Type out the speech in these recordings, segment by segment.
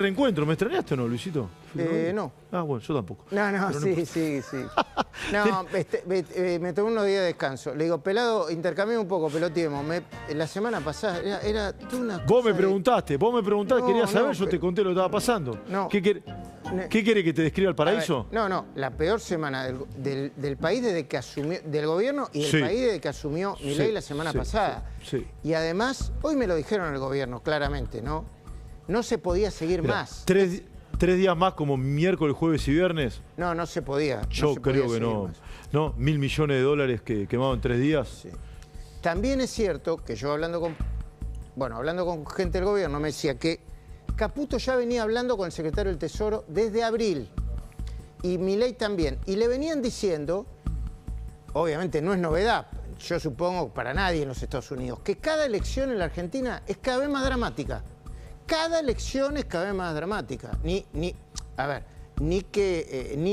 Reencuentro, ¿me extrañaste o no, Luisito? No. Ah, bueno, yo tampoco. No, sí. No, me tomé unos días de descanso. Le digo, Pelado, intercambiamos un poco, peloteemos. La semana pasada era una cosa. Vos me preguntaste, No, querías saber, yo pero... te conté lo que estaba pasando. No. ¿Qué quiere que te describa el paraíso? No, la peor semana del país desde que asumió, del gobierno y del país desde que asumió Milei la semana pasada. Sí. Y además, hoy me lo dijeron en el gobierno, claramente, ¿no? No se podía seguir más. ¿Tres días más como miércoles, jueves y viernes? No se podía. Yo creo que no. ¿No? $1.000 millones que quemados en 3 días. Sí. También es cierto que yo hablando con gente del gobierno me decía que Caputo ya venía hablando con el secretario del Tesoro desde abril. Y Milei también. Y le venían diciendo, obviamente no es novedad, yo supongo para nadie en los Estados Unidos, que cada elección en la Argentina es cada vez más dramática. Cada elección es cada vez más dramática. Ni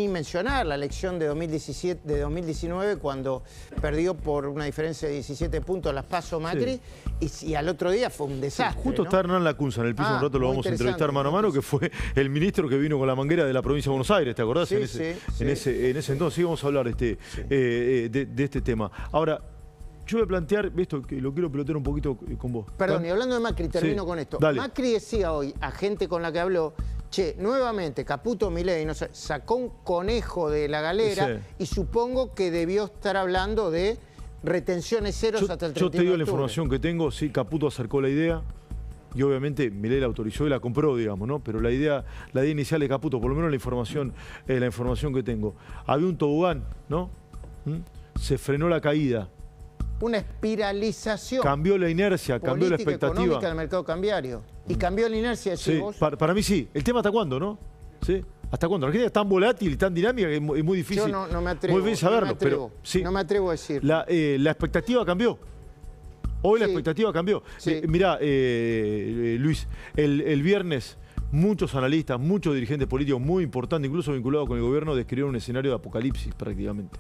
mencionar la elección de 2019 cuando perdió por una diferencia de 17 puntos las PASO Macri y al otro día fue un desastre. Justo está Hernán Lacunza en el piso, un rato lo vamos a entrevistar mano a mano, que fue el ministro que vino con la manguera de la provincia de Buenos Aires, ¿te acordás? En ese entonces sí vamos a hablar de este tema. Ahora, yo voy a plantear esto, que lo quiero pelotear un poquito con vos. Perdón, y hablando de Macri, termino con esto. Dale. Macri decía hoy a gente con la que habló, che, nuevamente Caputo Milei, no sé, sacó un conejo de la galera y supongo que debió estar hablando de retenciones ceros hasta el 31 de octubre. Yo te digo la información que tengo, sí, Caputo acercó la idea y obviamente Milei la autorizó y la compró, digamos, ¿no? Pero la idea inicial de Caputo, por lo menos la información que tengo, había un tobogán, ¿no? Se frenó la caída. Una espiralización. Cambió la inercia, cambió la expectativa. Económica del mercado cambiario. Y cambió la inercia, decís vos. Para mí sí. El tema hasta cuándo, ¿no? ¿Sí? ¿Hasta cuándo? La Argentina es tan volátil y tan dinámica que es muy difícil. Yo no me atrevo. Muy difícil saberlo, pero sí. No me atrevo a decir. La expectativa cambió. Hoy la expectativa cambió. Sí. Mirá, Luis, el viernes muchos analistas, muchos dirigentes políticos muy importantes, incluso vinculados con el gobierno, describieron un escenario de apocalipsis prácticamente.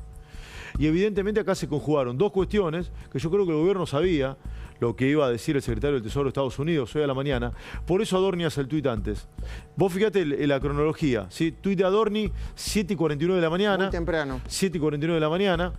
Y evidentemente acá se conjugaron dos cuestiones que yo creo que el gobierno sabía lo que iba a decir el secretario del Tesoro de Estados Unidos hoy a la mañana. Por eso Adorni hace el tuit antes. Vos fíjate la cronología, ¿sí? Tuit de Adorni, 7:49 de la mañana. Muy temprano. 7:49 de la mañana.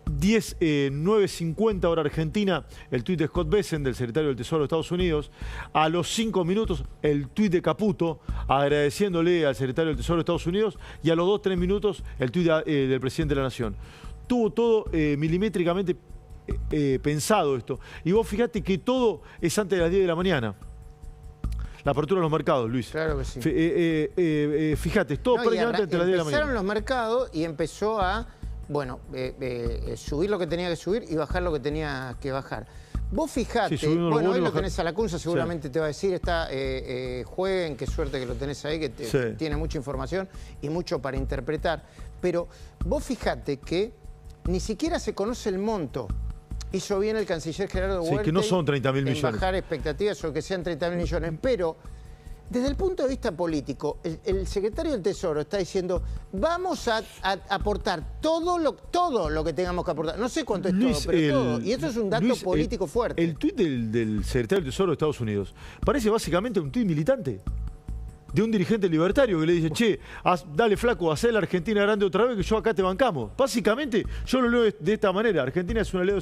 9:50 hora argentina, el tuit de Scott Bessent, del secretario del Tesoro de Estados Unidos. A los 5 minutos, el tuit de Caputo, agradeciéndole al secretario del Tesoro de Estados Unidos. Y a los 2-3 minutos, el tuit del presidente de la Nación. Tuvo todo milimétricamente pensado esto. Y vos fíjate que todo es antes de las 10 de la mañana. La apertura de los mercados, Luis. Claro que sí. Fíjate, todo prácticamente antes de las 10 de la mañana. Empezaron los mercados y empezó a... subir lo que tenía que subir y bajar lo que tenía que bajar. Vos fijate, hoy lo tenés a Lacunza, seguramente te va a decir, jueguen, qué suerte que lo tenés ahí, que tiene mucha información y mucho para interpretar. Pero vos fijate que ni siquiera se conoce el monto. Hizo bien el canciller Gerardo Huerta que no son 30.000 millones. En bajar expectativas o que sean 30.000 millones, pero... Desde el punto de vista político, el secretario del Tesoro está diciendo, vamos a aportar todo lo que tengamos que aportar. No sé cuánto es Luis, todo, pero todo. Y eso es un dato político fuerte. El tuit del secretario del Tesoro de Estados Unidos parece básicamente un tuit militante. De un dirigente libertario que le dice, che, dale flaco, hacé la Argentina grande otra vez que yo acá te bancamos. Básicamente, yo lo leo de esta manera. Argentina es un aliado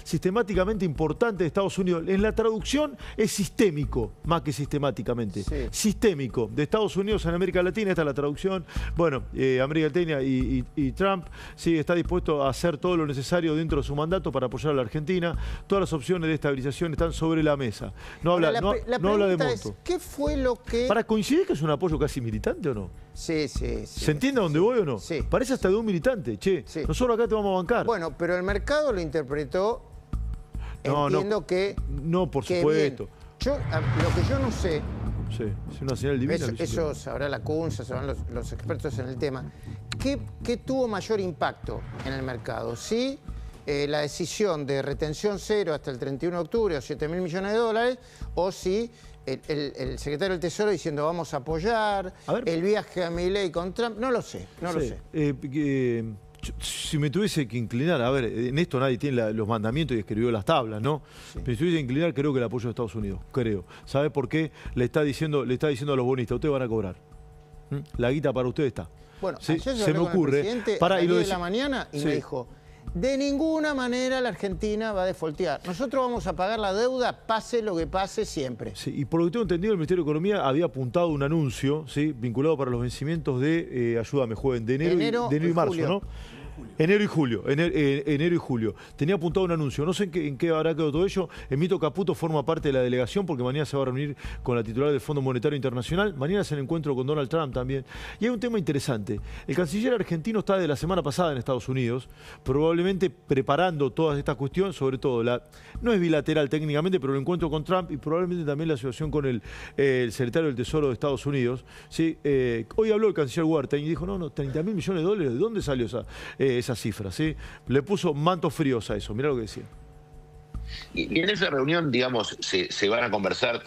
sistemáticamente importante de Estados Unidos. En la traducción es sistémico, más que sistemáticamente. Sí. Sistémico. De Estados Unidos en América Latina, esta es la traducción. Bueno, América Latina y Trump sí está dispuesto a hacer todo lo necesario dentro de su mandato para apoyar a la Argentina. Todas las opciones de estabilización están sobre la mesa. No habla de monto. ¿Qué fue lo que...? Para coincidir que es un apoyo casi militante o no? Sí. ¿Se entiende a dónde voy o no? Sí. Parece hasta de un militante, che. Sí. Nosotros acá te vamos a bancar. Bueno, pero el mercado lo interpretó, entiendo que... No, por supuesto. Lo que yo no sé... Sí, es una señal divina. Eso sabrá Lacunza, sabrán los expertos en el tema. ¿Qué tuvo mayor impacto en el mercado? ¿Sí? La decisión de retención cero hasta el 31 de octubre o 7.000 millones de dólares, o si el secretario del Tesoro diciendo vamos a apoyar, el viaje a Milei con Trump, no lo sé. Si me tuviese que inclinar, a ver, en esto nadie tiene los mandamientos y escribió las tablas, ¿no? Sí. Pero si tuviese que inclinar, creo que el apoyo de Estados Unidos, creo. ¿Sabe por qué? Le está diciendo a los bonistas, ustedes van a cobrar. La guita para ustedes está. Bueno, ¿sí? ayer yo Se hablé me con el ocurre. presidente Para, a las y lo 10 de la deci- mañana y Sí. me dijo, de ninguna manera la Argentina va a defoltear. Nosotros vamos a pagar la deuda, pase lo que pase siempre. Sí, y por lo que tengo entendido, el Ministerio de Economía había apuntado un anuncio, ¿sí?, vinculado para los vencimientos de, ayúdame, joven, de enero y marzo, julio. ¿no? Enero y julio, enero y julio. Tenía apuntado un anuncio, no sé en qué habrá quedado todo ello. Emito Caputo forma parte de la delegación porque mañana se va a reunir con la titular del Fondo Monetario Internacional. Mañana es el encuentro con Donald Trump también. Y hay un tema interesante. El canciller argentino está de la semana pasada en Estados Unidos, probablemente preparando todas estas cuestiones, sobre todo, no es bilateral técnicamente, pero el encuentro con Trump y probablemente también la situación con el secretario del Tesoro de Estados Unidos. ¿Sí? Hoy habló el canciller Huerta y dijo, no, 30.000 millones de dólares, ¿de dónde salió esa cifra? ¿Sí? Le puso mantos fríos a eso, mirá lo que decía. Y en esa reunión, digamos, se van a conversar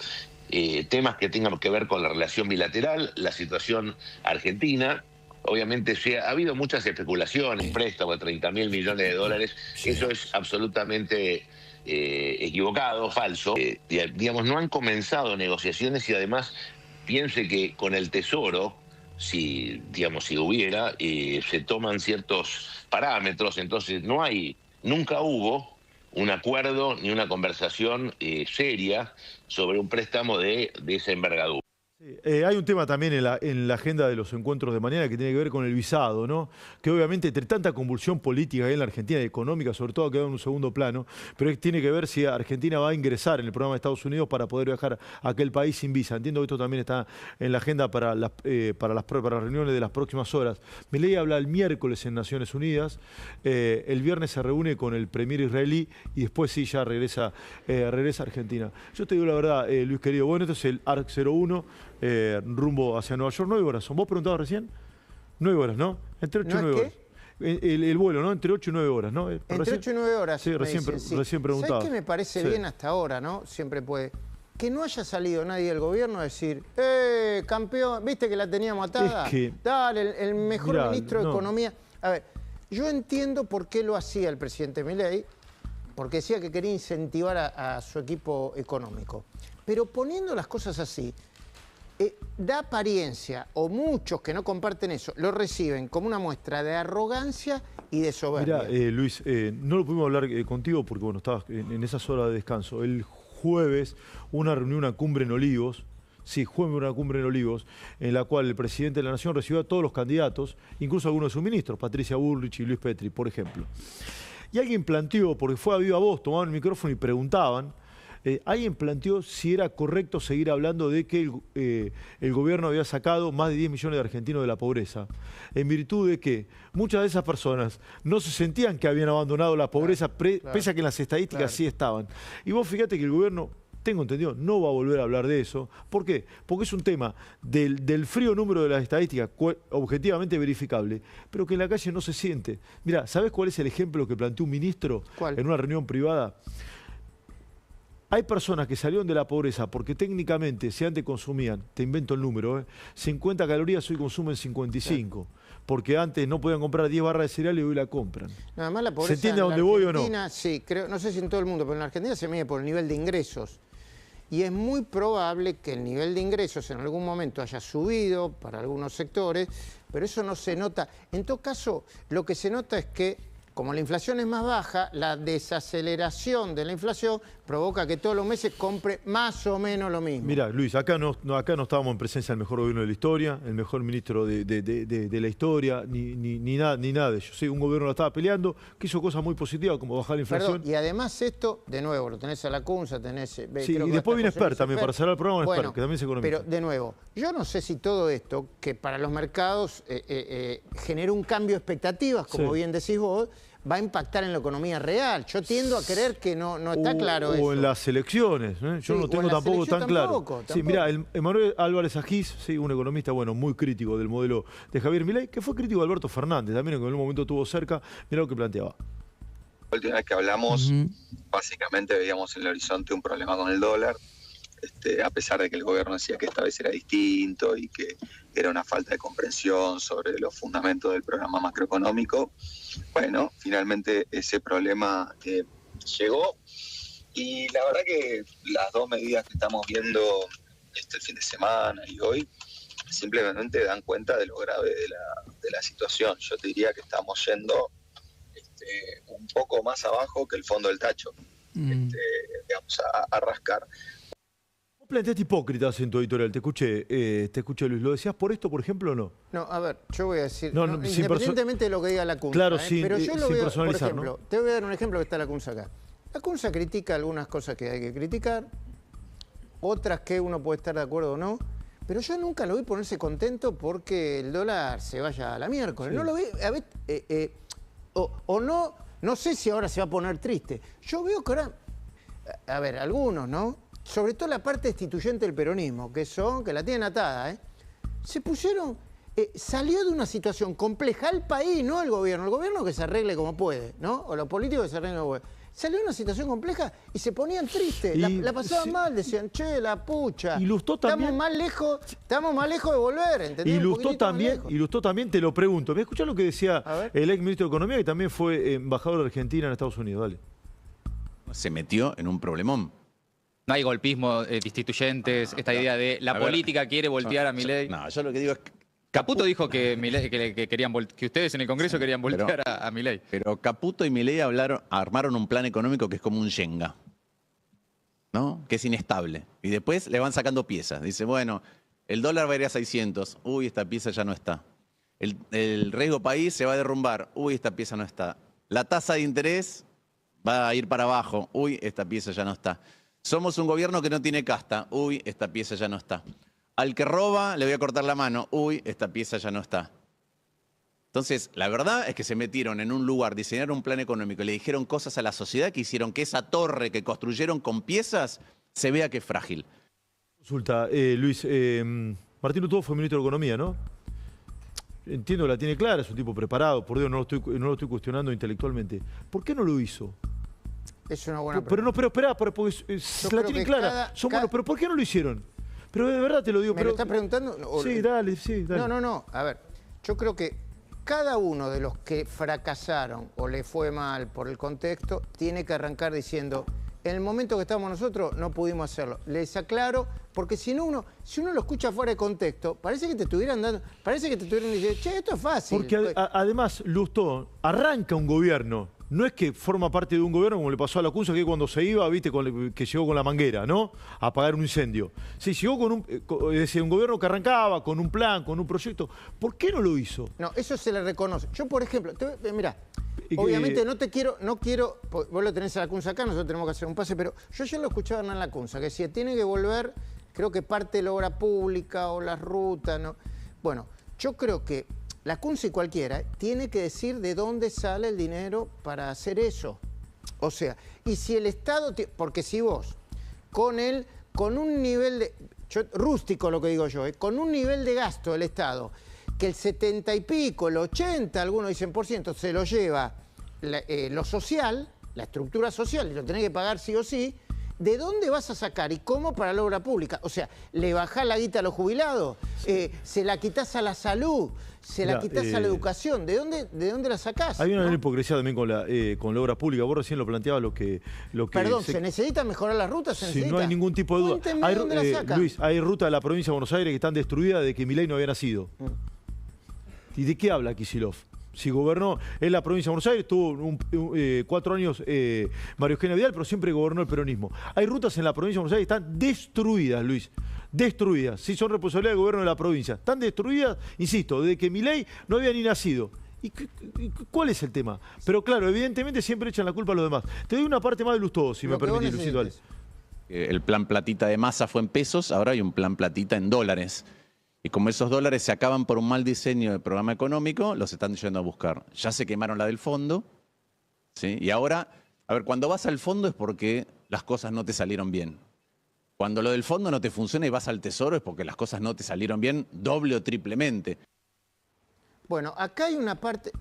temas que tengan que ver con la relación bilateral, la situación argentina. Obviamente ha habido muchas especulaciones, préstamos de 30.000 millones de dólares. Sí. Eso es absolutamente equivocado, falso. Digamos, no han comenzado negociaciones y además piense que con el Tesoro, si hubiera, se toman ciertos parámetros, entonces nunca hubo un acuerdo ni una conversación seria sobre un préstamo de esa envergadura. Sí, hay un tema también en la agenda de los encuentros de mañana que tiene que ver con el visado, ¿no? Que obviamente entre tanta convulsión política que hay en la Argentina, económica sobre todo, ha quedado en un segundo plano, pero tiene que ver si Argentina va a ingresar en el programa de Estados Unidos para poder viajar a aquel país sin visa. Entiendo que esto también está en la agenda para las reuniones de las próximas horas. Milei habla el miércoles en Naciones Unidas, el viernes se reúne con el premier israelí y después sí ya regresa a Argentina. Yo te digo la verdad, Luis querido, bueno, esto es el ARC 01, rumbo hacia Nueva York, 9 horas. ¿Vos preguntabas recién? 9 horas, ¿no? Entre 8 y 9 horas. El vuelo, ¿no? Entre 8 y 9 horas, ¿no? Entre 8 y 9 horas. Sí, recién preguntaba. ¿Sabés qué me parece bien hasta ahora, no? Siempre puede. Que no haya salido nadie del gobierno a decir, campeón, ¿viste que la teníamos atada? Es que, dale, el mejor ministro de Economía. A ver, yo entiendo por qué lo hacía el presidente Milei, porque decía que quería incentivar a su equipo económico. Pero poniendo las cosas así, da apariencia, o muchos que no comparten eso, lo reciben como una muestra de arrogancia y de soberbia. Mirá, Luis, no lo pudimos hablar contigo porque bueno, estabas en esas horas de descanso. El jueves, una reunión, una cumbre en Olivos, sí, jueves una cumbre en Olivos, en la cual el presidente de la Nación recibió a todos los candidatos, incluso a algunos de sus ministros, Patricia Bullrich y Luis Petri, por ejemplo. Y alguien planteó, porque fue a viva voz, tomaban el micrófono y preguntaban, alguien planteó si era correcto seguir hablando de que el gobierno había sacado más de 10 millones de argentinos de la pobreza, en virtud de que muchas de esas personas no se sentían que habían abandonado la pobreza, pese a que en las estadísticas sí estaban. Y vos fíjate que el gobierno, tengo entendido, no va a volver a hablar de eso. ¿Por qué? Porque es un tema del frío número de las estadísticas, objetivamente verificable, pero que en la calle no se siente. Mirá, ¿sabés cuál es el ejemplo que planteó un ministro en una reunión privada? Hay personas que salieron de la pobreza porque técnicamente, si antes consumían, te invento el número, 50 calorías, hoy consumen 55. Porque antes no podían comprar 10 barras de cereal y hoy la compran. Nada más la pobreza. ¿Se entiende a dónde voy o no? Sí, creo, no sé si en todo el mundo, pero en la Argentina se mide por el nivel de ingresos. Y es muy probable que el nivel de ingresos en algún momento haya subido para algunos sectores, pero eso no se nota. En todo caso, lo que se nota es que, como la inflación es más baja, la desaceleración de la inflación provoca que todos los meses compre más o menos lo mismo. Mirá, Luis, acá no estábamos en presencia del mejor gobierno de la historia, el mejor ministro de la historia, ni nada de ello. Sí, un gobierno lo estaba peleando, que hizo cosas muy positivas como bajar la inflación. Perdón, y además esto, de nuevo, lo tenés a la Cunza, tenés... Sí, y después viene Expert también, para cerrar el programa, bueno, Expert, que también es economista. Pero, de nuevo, yo no sé si todo esto, que para los mercados genera un cambio de expectativas, como bien decís vos, va a impactar en la economía real. Yo tiendo a creer que no está claro eso. O en las elecciones, yo no tengo tampoco tan claro. Sí, mirá, Emanuel Álvarez Agís, sí, un economista muy crítico del modelo de Javier Milei, que fue crítico de Alberto Fernández, también en algún momento tuvo cerca, mirá lo que planteaba. La última vez que hablamos, básicamente veíamos en el horizonte un problema con el dólar, a pesar de que el gobierno decía que esta vez era distinto y que era una falta de comprensión sobre los fundamentos del programa macroeconómico. Bueno, finalmente ese problema llegó, y la verdad que las dos medidas que estamos viendo el fin de semana y hoy simplemente dan cuenta de lo grave de la situación. Yo te diría que estamos yendo un poco más abajo que el fondo del tacho, digamos, a rascar. Vos planteaste hipócritas en tu editorial, te escuché, Luis. ¿Lo decías por esto, por ejemplo, o no? No, a ver, yo voy a decir, No, independientemente de lo que diga la CUNSA, claro, pero yo lo sin veo, por personalizar, ejemplo, ¿no? te voy a dar un ejemplo que está la CUNSA acá. La CUNSA critica algunas cosas que hay que criticar, otras que uno puede estar de acuerdo o no, pero yo nunca lo vi ponerse contento porque el dólar se vaya a la miércoles. Sí. No lo vi, a ver, no sé si ahora se va a poner triste. Yo veo que ahora, a ver, algunos, ¿no? Sobre todo la parte destituyente del peronismo, que la tienen atada, se pusieron, salió de una situación compleja el país, no el gobierno que se arregle como puede, ¿no? O los políticos que se arreglen como puede. Salió de una situación compleja y se ponían tristes, la pasaban mal, decían, che, la pucha, y Lustó también, estamos más lejos de volver, ¿entendés? Y Lustó también, te lo pregunto, ¿me escuchás lo que decía el ex ministro de Economía, que también fue embajador de Argentina en Estados Unidos? Dale. Se metió en un problemón. No hay golpismo, destituyentes, esta idea de la política quiere voltear a Milei. No, yo lo que digo es... Caputo dijo que, que ustedes en el Congreso querían voltear a Milei. Pero Caputo y Milei armaron un plan económico que es como un Shenga, ¿no? Que es inestable. Y después le van sacando piezas. Dice, bueno, el dólar va a ir a 600. Uy, esta pieza ya no está. El riesgo país se va a derrumbar. Uy, esta pieza no está. La tasa de interés va a ir para abajo. Uy, esta pieza ya no está. Somos un gobierno que no tiene casta. Uy, esta pieza ya no está. Al que roba le voy a cortar la mano. Uy, esta pieza ya no está. Entonces, la verdad es que se metieron en un lugar, diseñaron un plan económico y le dijeron cosas a la sociedad que hicieron que esa torre que construyeron con piezas se vea que es frágil. Consulta, Luis, Martín Lustó fue ministro de Economía, ¿no? Entiendo que la tiene clara, es un tipo preparado, por Dios, no lo estoy cuestionando intelectualmente. ¿Por qué no lo hizo? Es una buena pregunta. Pero espera, porque la tienen clara. Son buenos, pero ¿por qué no lo hicieron? Pero de verdad te lo digo. ¿Me lo estás preguntando? Sí, dale. No. A ver, yo creo que cada uno de los que fracasaron o le fue mal por el contexto tiene que arrancar diciendo, en el momento que estamos nosotros no pudimos hacerlo. Les aclaro, porque si uno lo escucha fuera de contexto, parece que te estuvieran diciendo, che, esto es fácil. Porque además Lustó arranca un gobierno. No es que forma parte de un gobierno como le pasó a la CUNSA, que cuando se iba, viste, que llegó con la manguera, ¿no? A apagar un incendio. Sí, llegó con un gobierno que arrancaba, con un plan, con un proyecto. ¿Por qué no lo hizo? No, eso se le reconoce. Yo, por ejemplo, mirá, obviamente no quiero, vos lo tenés a la CUNSA acá, nosotros tenemos que hacer un pase, pero yo ya lo escuchaba en la CUNSA, que decía, tiene que volver, creo que parte de la obra pública o las rutas, ¿no? Bueno, yo creo que la CUNSA y cualquiera tiene que decir de dónde sale el dinero para hacer eso. O sea, y si el Estado, porque si vos, con un nivel de, rústico lo que digo yo, con un nivel de gasto del Estado, que el 70 y pico, el 80, algunos dicen por ciento, se lo lleva lo social, la estructura social, y lo tenés que pagar sí o sí, ¿de dónde vas a sacar y cómo para la obra pública? O sea, ¿le bajás la guita a los jubilados? ¿Se la quitás a la salud? ¿Se la quitás a la educación? ¿De dónde la sacás? Hay una hipocresía también con la obra pública. Vos recién lo planteabas lo que Perdón, ¿se necesita mejorar las rutas? Sí, no hay ningún tipo de duda. Luis, hay rutas de la provincia de Buenos Aires que están destruidas de que Milei no había nacido. ¿Y de qué habla Kicillof? Si gobernó en la provincia de Buenos Aires, tuvo 4 años Mario Eugenia Vidal, pero siempre gobernó el peronismo. Hay rutas en la provincia de Buenos Aires que están destruidas, Luis. Destruidas. Sí, son responsabilidad del gobierno de la provincia. Están destruidas, insisto, desde que Milei no había ni nacido. ¿Y cuál es el tema? Pero claro, evidentemente siempre echan la culpa a los demás. Te doy una parte más de Lustó, si me permitís, Luisito. Dale. El plan platita de Massa fue en pesos, ahora hay un plan platita en dólares. Y como esos dólares se acaban por un mal diseño del programa económico, los están yendo a buscar. Ya se quemaron la del fondo, ¿sí? Y ahora, a ver, cuando vas al fondo es porque las cosas no te salieron bien. Cuando lo del fondo no te funciona y vas al tesoro es porque las cosas no te salieron bien doble o triplemente. Bueno, acá hay una parte...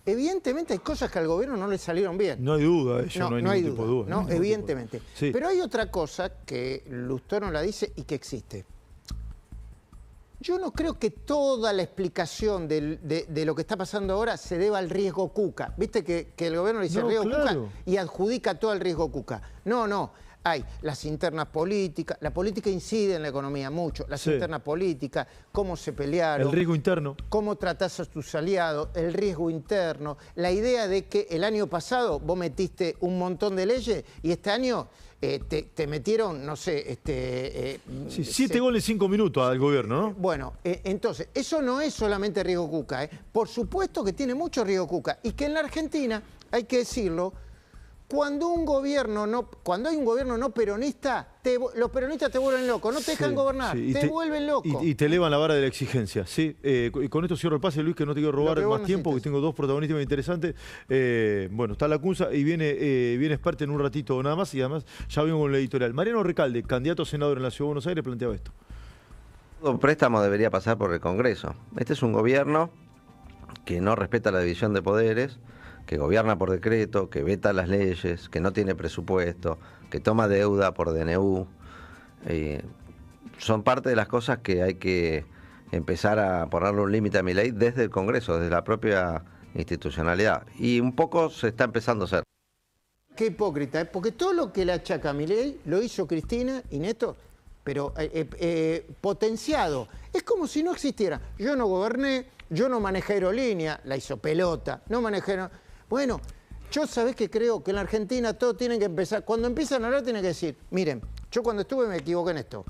evidentemente hay cosas que al gobierno no le salieron bien. No hay duda, eso no hay ningún tipo de duda. No, evidentemente. Sí. Pero hay otra cosa que Lustó no la dice y que existe. Yo no creo que toda la explicación de lo que está pasando ahora se deba al riesgo Cuca. ¿Viste que el gobierno le dice riesgo claro. Cuca y adjudica todo al riesgo Cuca? No. Hay las internas políticas, la política incide en la economía mucho, las internas políticas, cómo se pelearon. El riesgo interno. Cómo tratás a tus aliados, el riesgo interno, la idea de que el año pasado vos metiste un montón de leyes y este año te metieron, no sé... 7 goles en 5 minutos al gobierno, ¿no? Bueno, entonces, eso no es solamente riesgo Cuca, ¿eh? Por supuesto que tiene mucho riesgo Cuca y que en la Argentina, hay que decirlo, cuando hay un gobierno no peronista, los peronistas te vuelven loco, no te dejan gobernar, te vuelven loco. Y te elevan la vara de la exigencia, ¿sí? Y con esto cierro el pase, Luis, que no te quiero robar más tiempo, que tengo 2 protagonistas interesantes. Bueno, está la Cunza y viene Spert en un ratito nada más, y además ya vengo con la editorial. Mariano Recalde, candidato a senador en la Ciudad de Buenos Aires, planteaba esto. Todo préstamo debería pasar por el Congreso. Este es un gobierno que no respeta la división de poderes, que gobierna por decreto, que veta las leyes, que no tiene presupuesto, que toma deuda por DNU. Son parte de las cosas que hay que empezar a ponerle un límite a mi ley desde el Congreso, desde la propia institucionalidad. Y un poco se está empezando a hacer. Qué hipócrita, ¿eh? Porque todo lo que le achaca a Milei lo hizo Cristina y Néstor, pero potenciado. Es como si no existiera. Yo no goberné, yo no manejé aerolínea, la hizo pelota, no manejé... Bueno, yo sabés que creo que en la Argentina todos tienen que empezar, cuando empiezan a hablar tienen que decir, miren, yo cuando estuve me equivoqué en esto,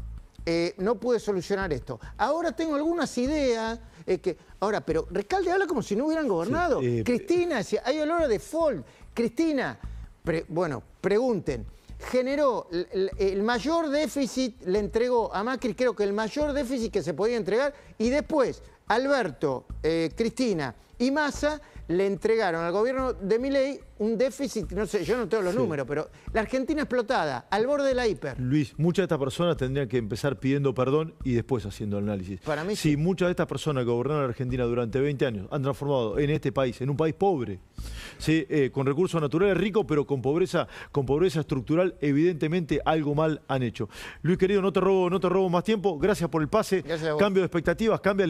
no pude solucionar esto, ahora tengo algunas ideas, pero Recalde habla como si no hubieran gobernado. Cristina decía, hay olor a default. Cristina, pregunten, generó el mayor déficit, le entregó a Macri, creo que el mayor déficit que se podía entregar, y después Alberto, Cristina y Massa le entregaron al gobierno de Milei un déficit, no sé, yo no tengo los números, pero la Argentina explotada, al borde de la hiper. Luis, muchas de estas personas tendrían que empezar pidiendo perdón y después haciendo análisis. Para mí sí. Muchas de estas personas que gobernaron la Argentina durante 20 años han transformado en este país, en un país pobre, ¿sí? Con recursos naturales ricos, pero con pobreza estructural, evidentemente algo mal han hecho. Luis, querido, no te robo más tiempo. Gracias por el pase. Gracias a vos. Cambio de expectativas, cambia